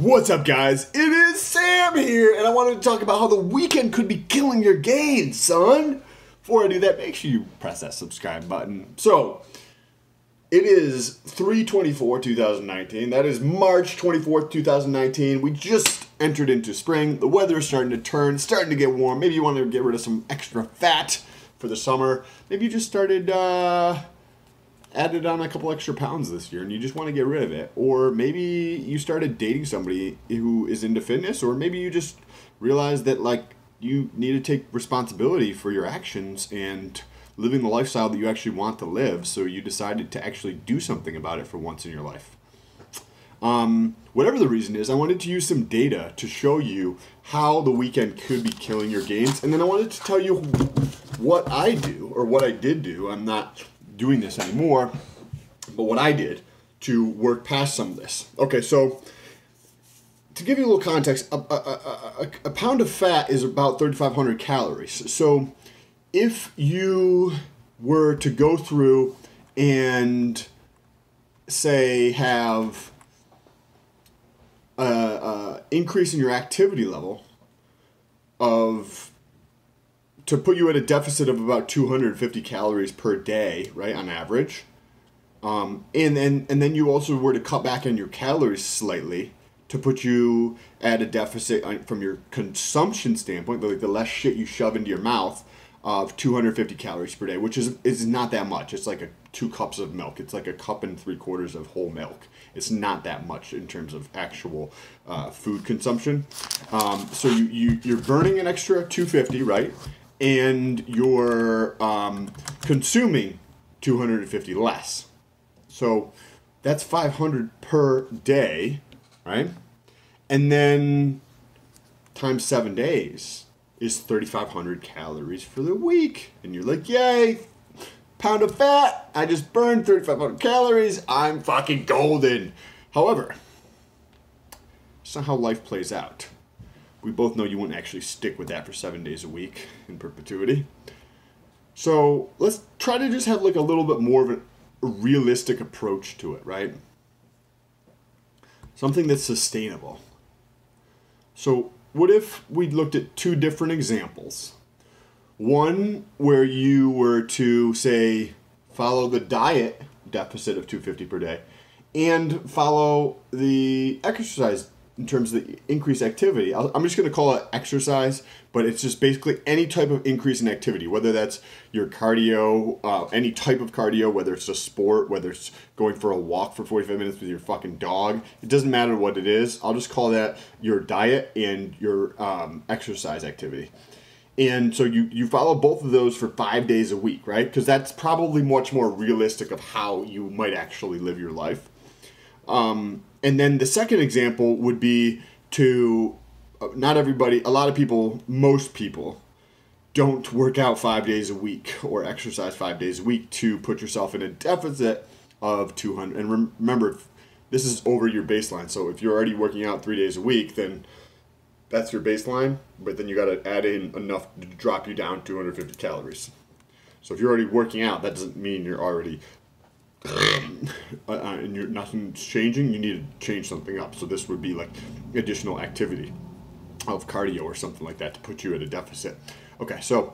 What's up, guys? It is Sam here, and I wanted to talk about how the weekend could be killing your gains, son. Before I do that, make sure you press that subscribe button. So, it is 3/24/2019. That is March 24th, 2019. We just entered into spring. The weather is starting to turn, starting to get warm. Maybe you want to get rid of some extra fat for the summer. Maybe you just started added on a couple extra pounds this year and you just want to get rid of it. Or maybe you started dating somebody who is into fitness, or maybe you just realized that you need to take responsibility for your actions and living the lifestyle that you actually want to live, so you decided to actually do something about it for once in your life. Whatever the reason is, I wanted to use some data to show you how the weekend could be killing your gains, and then I wanted to tell you what I do, or what I did do. I'm not doing this anymore, but what I did to work past some of this. Okay, so to give you a little context, a pound of fat is about 3,500 calories. So if you were to go through and say have increase in your activity level to put you at a deficit of about 250 calories per day, right, on average. And then you also were to cut back on your calories slightly to put you at a deficit from your consumption standpoint, like the less shit you shove into your mouth, of 250 calories per day, which is not that much. It's like 2 cups of milk. It's like 1 3/4 cups of whole milk. It's not that much in terms of actual food consumption. So you're burning an extra 250, right? And you're consuming 250 less. So that's 500 per day, right? And then times 7 days is 3,500 calories for the week. And you're like, yay, pound of fat. I just burned 3,500 calories. I'm fucking golden. However, that's not how life plays out. We both know you wouldn't actually stick with that for 7 days a week in perpetuity. So let's try to just have a little bit more of a realistic approach to it, right? Something that's sustainable. So what if we looked at 2 different examples? One where you were to, say, follow the diet deficit of 250 per day and follow the exercise in terms of the increased activity. I'm just going to call it exercise, but it's just basically any type of increase in activity, whether that's your cardio, any type of cardio, whether it's a sport, whether it's going for a walk for 45 minutes with your fucking dog. It doesn't matter what it is. I'll just call that your diet and your exercise activity. And so you follow both of those for 5 days a week, right? Because that's probably much more realistic of how you might actually live your life. And then the second example would be to, not everybody, a lot of people, most people, don't work out 5 days a week or exercise 5 days a week to put yourself in a deficit of 200. And remember, this is over your baseline. So if you're already working out 3 days a week, then that's your baseline. But then you got to add in enough to drop you down 250 calories. So if you're already working out, that doesn't mean you're already and nothing's changing. You need to change something up. So this would be like additional activity of cardio or something like that to put you at a deficit. Okay, so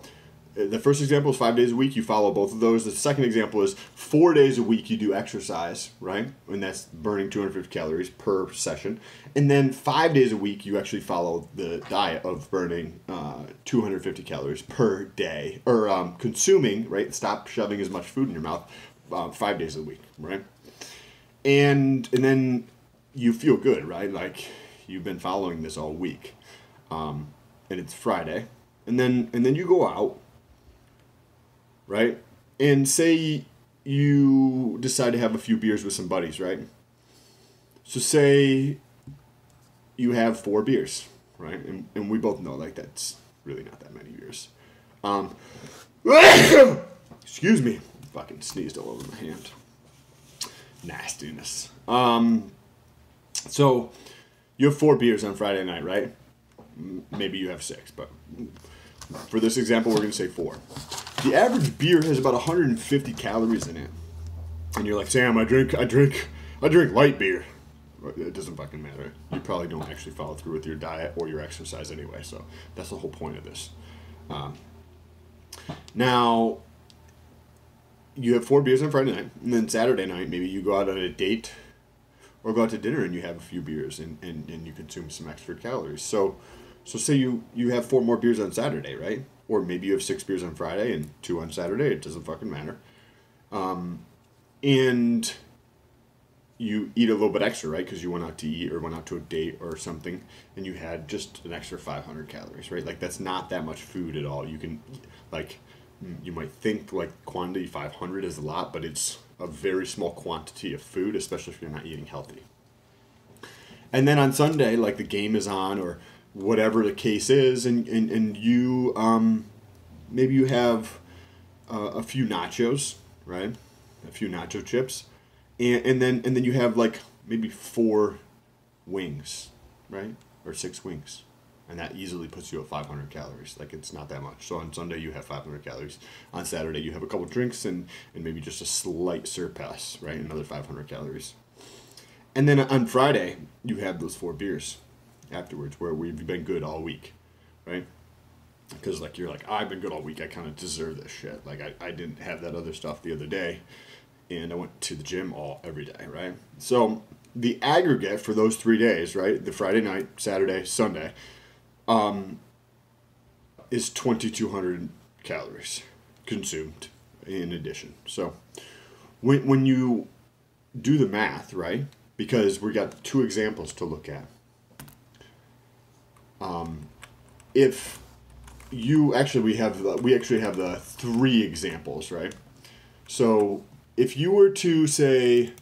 the first example is 5 days a week. You follow both of those. The second example is 4 days a week you do exercise, right? And that's burning 250 calories per session. And then 5 days a week you actually follow the diet of burning 250 calories per day, or consuming, right? Stop shoving as much food in your mouth. 5 days a week, right? And then you feel good, right? Like you've been following this all week, and it's Friday, and then you go out, right? And say you decide to have a few beers with some buddies, right? So say you have 4 beers, right? And we both know that's really not that many beers. Excuse me. Fucking sneezed all over my hand. Nastiness. So you have 4 beers on Friday night, right? Maybe you have 6, but for this example, we're going to say 4. The average beer has about 150 calories in it. And you're like, Sam, I drink light beer. It doesn't fucking matter. You probably don't actually follow through with your diet or your exercise anyway, so that's the whole point of this. Now, you have 4 beers on Friday night, and then Saturday night, maybe you go out on a date or go out to dinner and you have a few beers and you consume some extra calories. So say you have 4 more beers on Saturday, right? Or maybe you have 6 beers on Friday and 2 on Saturday. It doesn't fucking matter. And you eat a little bit extra, right? Because you went out to eat or went out to a date or something, and you had just an extra 500 calories, right? Like, that's not that much food at all. You can, like, you might think, like, quantity 500 is a lot, but it's a very small quantity of food, especially if you're not eating healthy. And then on Sunday, like, the game is on or whatever the case is, and you, maybe you have a few nachos, right? A few nacho chips. And then you have like maybe 4 wings, right? Or 6 wings. And that easily puts you at 500 calories. Like, it's not that much. So on Sunday you have 500 calories. On Saturday you have a couple drinks and maybe just a slight surpass, right? Another 500 calories. And then on Friday you have those 4 beers afterwards where we've been good all week, right? Because like you're like, I've been good all week. I kind of deserve this shit. Like I didn't have that other stuff the other day. And I went to the gym every day, right? So the aggregate for those 3 days, right? The Friday night, Saturday, Sunday, is 2,200 calories consumed in addition. So when you do the math, right? Because we got 2 examples to look at. If you actually we actually have the 3 examples, right? So if you were to say,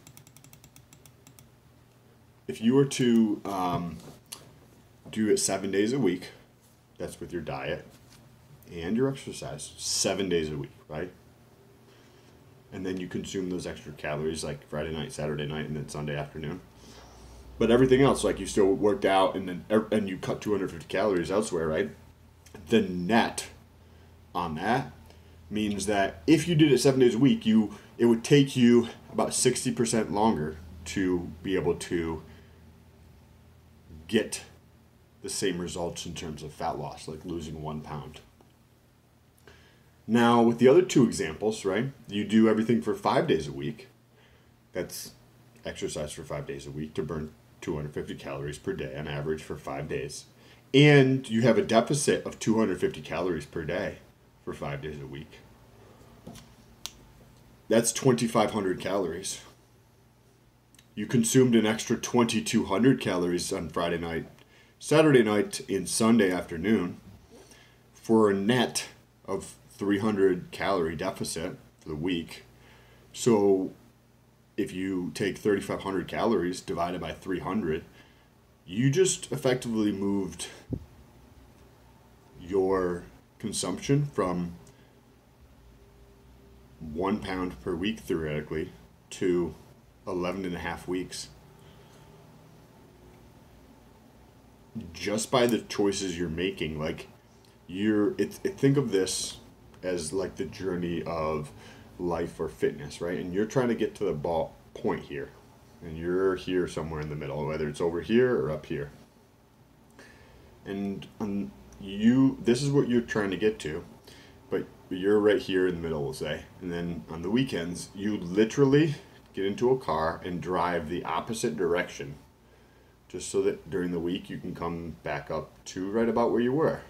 do it 7 days a week, that's with your diet and your exercise, 7 days a week, right? And then you consume those extra calories like Friday night, Saturday night, and then Sunday afternoon. But everything else, like you still worked out and you cut 250 calories elsewhere, right? The net on that means that if you did it 7 days a week, it would take you about 60% longer to be able to get the same results in terms of fat loss, like losing 1 pound. Now, with the other 2 examples, right, you do everything for 5 days a week. That's exercise for 5 days a week to burn 250 calories per day on average for 5 days. And you have a deficit of 250 calories per day for 5 days a week. That's 2,500 calories. You consumed an extra 2,200 calories on Friday night, Saturday night, and Sunday afternoon for a net of 300 calorie deficit for the week. So if you take 3,500 calories divided by 300, you just effectively moved your consumption from 1 pound per week theoretically to 11.5 weeks. Just by the choices you're making, like think of this as like the journey of life or fitness, right? And you're trying to get to the point here, and you're here somewhere in the middle, whether it's over here or up here. And this is what you're trying to get to, but you're right here in the middle, we'll say. And then on the weekends, you literally get into a car and drive the opposite direction, just so that during the week you can come back up to right about where you were.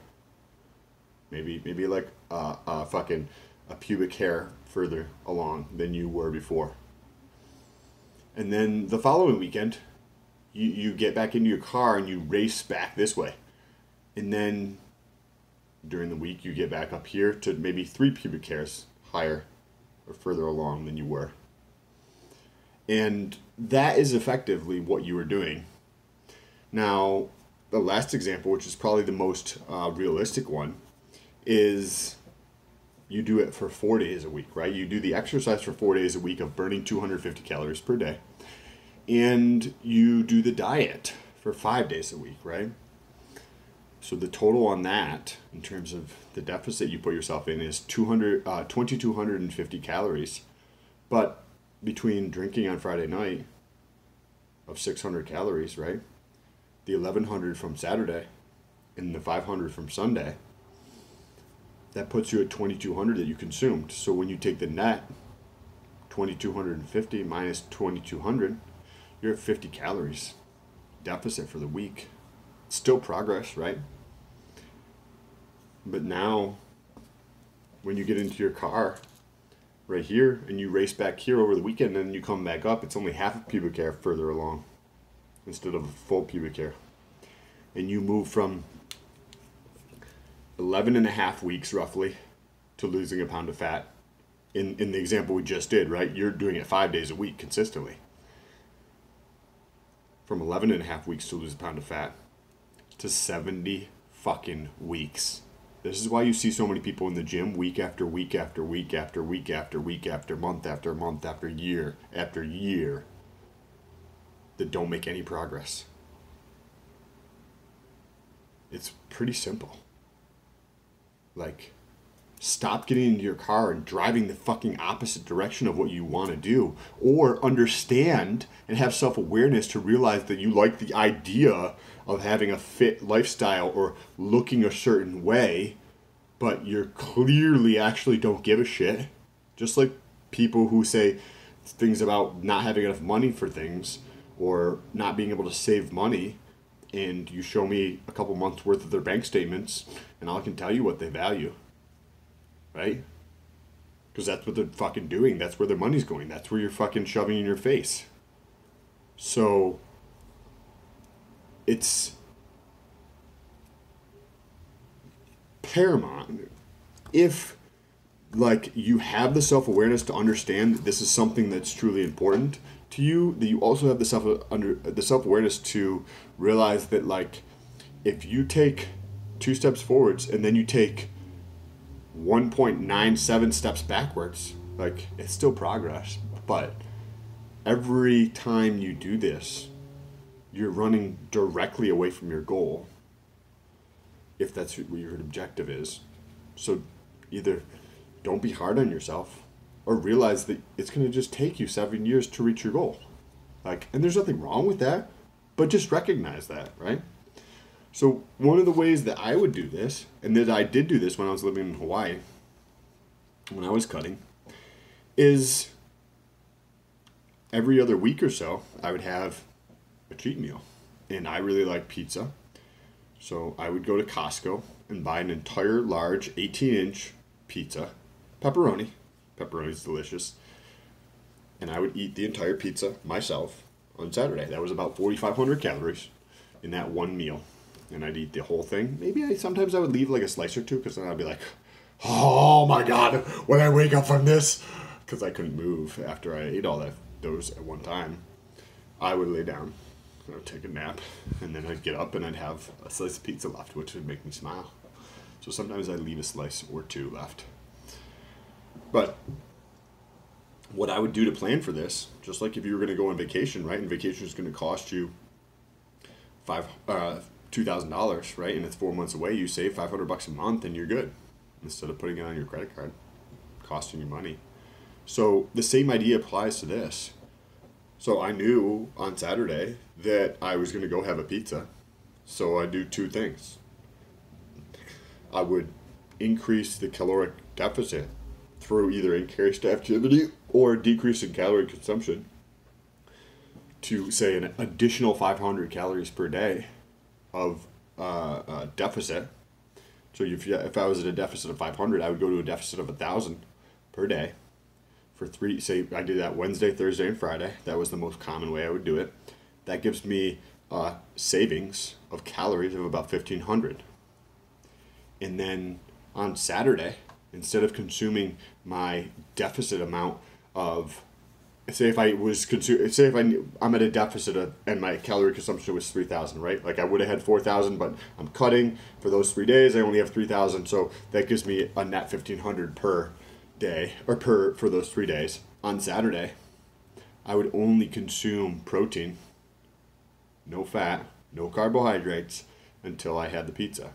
Maybe like a pubic hair further along than you were before. And then the following weekend, you get back into your car and you race back this way. And then during the week, you get back up here to maybe 3 pubic hairs higher or further along than you were. And that is effectively what you were doing. Now, the last example, which is probably the most realistic one, is you do it for 4 days a week, right? You do the exercise for 4 days a week of burning 250 calories per day. And you do the diet for 5 days a week, right? So the total on that, in terms of the deficit you put yourself in, is 2,250 calories. But between drinking on Friday night, of 600 calories, right? The 1100 from Saturday and the 500 from Sunday, that puts you at 2200 that you consumed. So when you take the net, 2250 minus 2200, you're at 50 calories deficit for the week. Still progress, right? But now, when you get into your car right here and you race back here over the weekend and then you come back up, it's only half a pubic hair further along instead of a full pubic hair. And you move from 11 and a half weeks roughly to losing a pound of fat. In the example we just did, right? You're doing it 5 days a week consistently. From 11 and a half weeks to lose a pound of fat to 70 fucking weeks. This is why you see so many people in the gym week after week after week after week after week after month after month after year that don't make any progress. It's pretty simple. Like, stop getting into your car and driving the fucking opposite direction of what you want to do, or understand and have self-awareness to realize that you like the idea of having a fit lifestyle or looking a certain way, but you're clearly actually don't give a shit. Just like people who say things about not having enough money for things or not being able to save money, and you show me a couple months worth of their bank statements and I can tell you what they value. Right? Because that's what they're fucking doing. That's where their money's going. That's where you're fucking shoving in your face. So it's paramount if, like, you have the self-awareness to understand that this is something that's truly important to you, that you also have the self-awareness to realize that, like, if you take 2 steps forwards and then you take 1.97 steps backwards, like, it's still progress, but every time you do this, you're running directly away from your goal, if that's what your objective is. So either don't be hard on yourself or realize that it's going to just take you 7 years to reach your goal. Like, and there's nothing wrong with that, but just recognize that, right? So one of the ways that I would do this, and that I did do this when I was living in Hawaii, when I was cutting, is every other week or so, I would have a cheat meal. And I really like pizza. So I would go to Costco and buy an entire large 18-inch pizza, pepperoni. Pepperoni's delicious. And I would eat the entire pizza myself on Saturday. That was about 4,500 calories in that one meal. And I'd eat the whole thing. Maybe sometimes I would leave like a slice or two, because then I'd be like, oh my God, when I wake up from this, because I couldn't move after I ate all those at one time, I would lay down, I would take a nap, and then I'd get up and I'd have a slice of pizza left, which would make me smile. So sometimes I'd leave a slice or two left. But what I would do to plan for this, just like if you were going to go on vacation, right? And vacation is going to cost you $2,000, right? And it's 4 months away. You save $500 a month, and you're good. Instead of putting it on your credit card, costing you money. So the same idea applies to this. So I knew on Saturday that I was going to go have a pizza. So I do 2 things. I would increase the caloric deficit through either increased activity or decrease in calorie consumption to, say, an additional 500 calories per day of deficit. So if I was at a deficit of 500, I would go to a deficit of 1,000 per day for 3. Say I did that Wednesday, Thursday, and Friday. That was the most common way I would do it. That gives me savings of calories of about 1,500. And then on Saturday, instead of consuming my deficit amount of, I'm at a deficit of, and my calorie consumption was 3,000, right? Like I would have had 4,000, but I'm cutting for those 3 days. I only have 3,000, so that gives me a net 1,500 per day, or for those 3 days. On Saturday, I would only consume protein, no fat, no carbohydrates, until I had the pizza.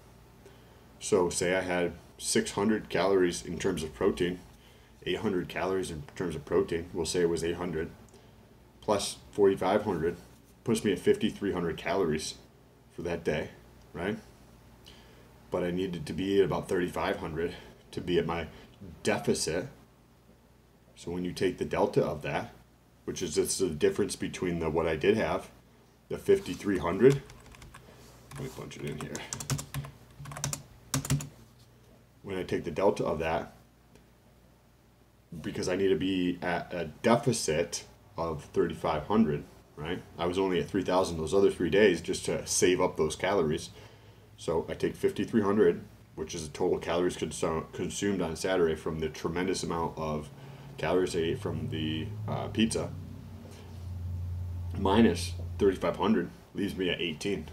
So say I had 600 calories in terms of protein, 800 calories in terms of protein, we'll say it was 800, plus 4,500 puts me at 5,300 calories for that day, right? But I needed to be at about 3,500 to be at my deficit. So when you take the delta of that, which is just the difference between what I did have, the 5,300, let me punch it in here. When I take the delta of that, because I need to be at a deficit of 3,500, right? I was only at 3,000 those other 3 days just to save up those calories. So I take 5,300, which is the total calories consumed on Saturday from the tremendous amount of calories I ate from the pizza, minus 3,500, leaves me at 18.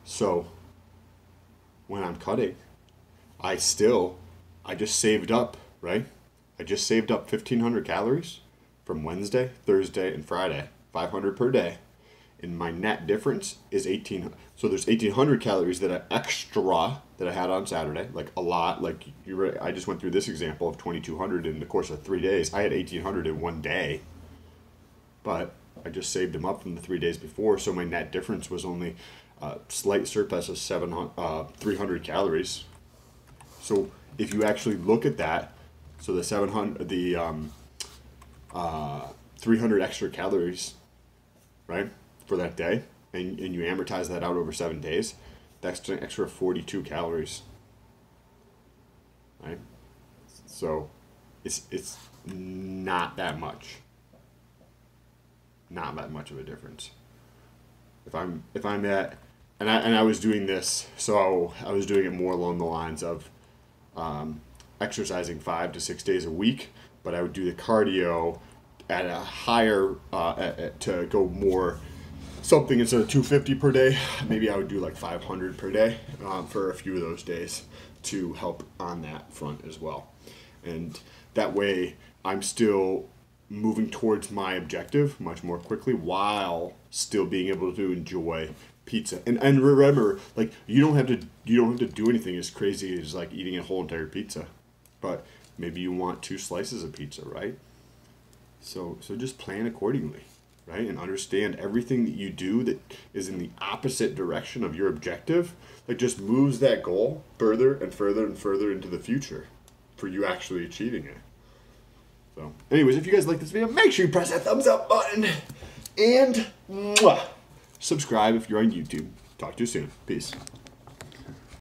So when I'm cutting, I just saved up, right? I just saved up 1,500 calories from Wednesday, Thursday, and Friday, 500 per day. And my net difference is 1,800. So there's 1,800 calories that are extra that I had on Saturday, like a lot. Like I just went through this example of 2,200 in the course of 3 days. I had 1,800 in one day, but I just saved them up from the 3 days before. So my net difference was only a slight surplus of 300 calories. So if you actually look at that, so the 300 extra calories, right, for that day, and you amortize that out over 7 days, that's an extra 42 calories, right? So it's not that much, not that much of a difference. If I'm at, and I was doing this, so I was doing it more along the lines of exercising 5 to 6 days a week, but I would do the cardio at a higher, to go more, something instead of 250 per day, maybe I would do like 500 per day for a few of those days to help on that front as well. And that way I'm still moving towards my objective much more quickly while still being able to enjoy pizza. And remember, like, you don't have to do anything as crazy as like eating a whole entire pizza, but maybe you want 2 slices of pizza, right? So just plan accordingly, right? And understand everything that you do that is in the opposite direction of your objective, like, just moves that goal further and further and further into the future for you actually achieving it. So anyways, if you guys like this video, make sure you press that thumbs up button and subscribe if you're on YouTube. Talk to you soon. Peace.